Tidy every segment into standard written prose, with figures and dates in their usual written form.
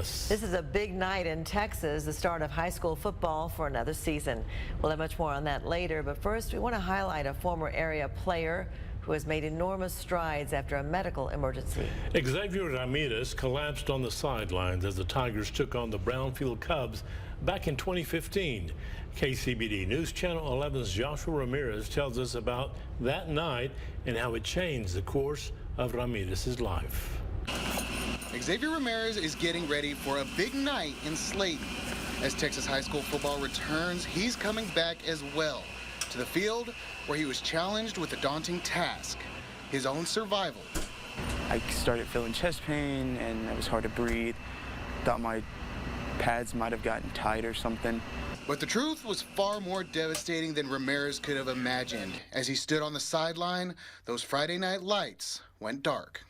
us. This is a big night in Texas, the start of high school football for another season. We'll have much more on that later, but first we want to highlight a former area player who has made enormous strides after a medical emergency. Xavier Ramirez collapsed on the sidelines as the Tigers took on the Brownfield Cubs back in 2015. KCBD News Channel 11's Joshua Ramirez tells us about that night and how it changed the course of Ramirez's life. Xavier Ramirez is getting ready for a big night in Slaton. As Texas high school football returns, he's coming back as well to the field where he was challenged with a daunting task, his own survival. I started feeling chest pain and it was hard to breathe. Thought my pads might have gotten tight or something. But the truth was far more devastating than Ramirez could have imagined. As he stood on the sideline, those Friday night lights went dark.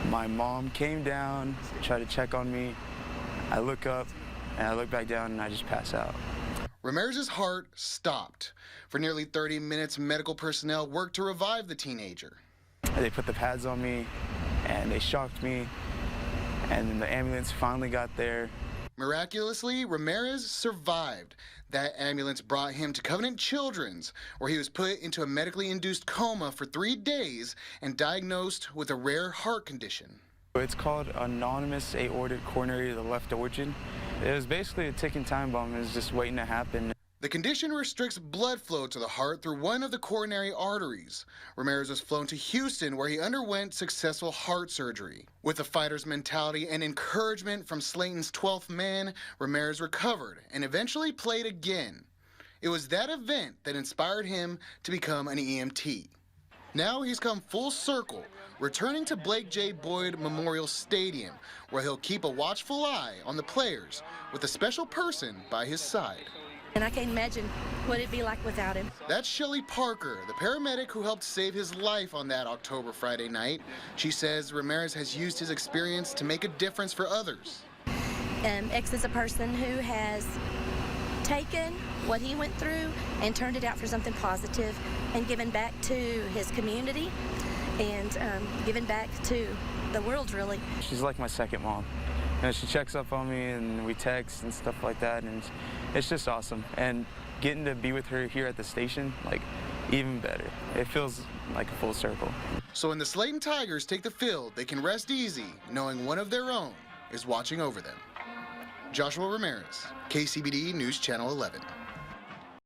My mom came down, tried to check on me. I look up and I look back down and I just pass out. Ramirez's heart stopped. For nearly 30 minutes, medical personnel worked to revive the teenager. They put the pads on me and they shocked me, and then the ambulance finally got there. Miraculously, Ramirez survived. That ambulance brought him to Covenant Children's, where he was put into a medically induced coma for 3 days and diagnosed with a rare heart condition. It's called anonymous aortic coronary of the left origin. It was basically a ticking time bomb. It was just waiting to happen. The condition restricts blood flow to the heart through one of the coronary arteries. Ramirez was flown to Houston, where he underwent successful heart surgery. With a fighter's mentality and encouragement from Slaton's 12th man, Ramirez recovered and eventually played again. It was that event that inspired him to become an EMT. Now he's come full circle, returning to Blake J. Boyd Memorial Stadium, where he'll keep a watchful eye on the players with a special person by his side. And I can't imagine what it'd be like without him. That's Shelly Parker, the paramedic who helped save his life on that October Friday night. She says Ramirez has used his experience to make a difference for others. X is a person who has taken what he went through and turned it out for something positive and given back to his community and given back to the world, really. She's like my second mom. You know, she checks up on me and we text and stuff like that, and it's just awesome. And getting to be with her here at the station, like, even better. It feels like a full circle. So when the Slaton Tigers take the field, they can rest easy knowing one of their own is watching over them. Joshua Ramirez, KCBD News Channel 11.